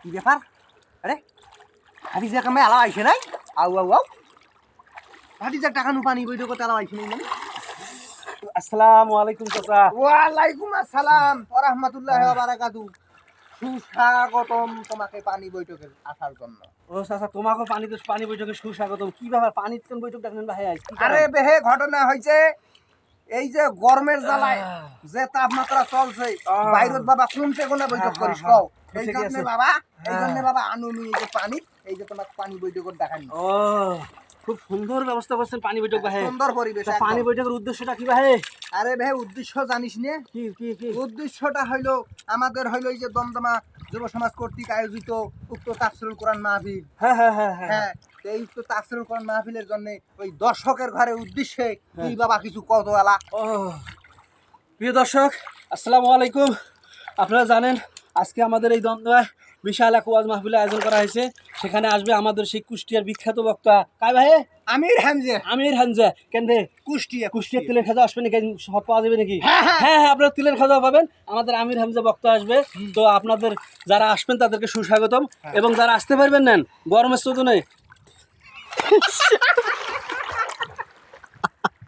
কি ব্যাপার? আরে ভাতিজা কামে আলা আইছে নাই? আউ আউ আউ ভাতিজা টাকা নু পানি বইতো কত আলা আইছে নাই মানে? আসসালামু আলাইকুম চাচা। ওয়ালাইকুম আসসালাম ওয়া রাহমাতুল্লাহি ওয়া বারাকাতু। সুস্বাগতম তোমাকে পানি বৈঠকে আসার জন্য। ও চাচা তোমাকে পানি বৈঠকে সুস্বাগতম। কি ব্যাপার পানি কোন বৈঠক ডাকলেন ভাই আজ? কি আরে বেহে ঘটনা হইছে এই যে গরমের জ্বালায় যে তাপমাত্রা চলছে বাইরত বাবা কমতে কোনা বৈঠক করিস কও এই জন্য বাবা আনুনি এই যে পানি এই যে তোমার পানি বৈঠক দেখানি ও খুব সুন্দর ব্যবস্থা করছেন পানি বৈঠক ভাই। সুন্দর পরিবেশ তা পানি বৈঠকের উদ্দেশ্যটা কি ভাই? আরে ভাই উদ্দেশ্য জানিস নে কি কি কি উদ্দেশ্যটা হইলো আমাদের হইলো এই যে দমদমা যুব সমাজ কর্তৃক আয়োজিত উক্ত তাফসিরুল কোরআন মাহফিল। হ্যাঁ হ্যাঁ হ্যাঁ হ্যাঁ হ্যাঁ এই উক্ত তাফসিরুল কোরআন মাহফিলের জন্য ওই দর্শকের ঘরে উদ্দেশ্যে তুই বাবা কিছু কত আলা। ও প্রিয় দর্শক আসসালামু আলাইকুম। আপনারা জানেন আজকে আমাদের এই দ্বন্দ্বায় বিশাল এক ওয়াজ মাহফিলের আয়োজন করা হয়েছে। সেখানে আসবে আমাদের সেই কুষ্টিয়ার বিখ্যাত বক্তা কাই ভাই? আমির হামজা। আমির হামজা। কেন রে? কুষ্টিয়ার তিলের খাজা আসবে নাকি? সব পাওয়া যাবে নাকি? হ্যাঁ হ্যাঁ আপনারা তিলের খাজা পাবেন। আমাদের আমির হামজা বক্তা আসবে। তো আপনাদের যারা আসবেন তাদেরকে সুস্বাগতম এবং যারা আসতে পারবেন নেন গরমের চোদনে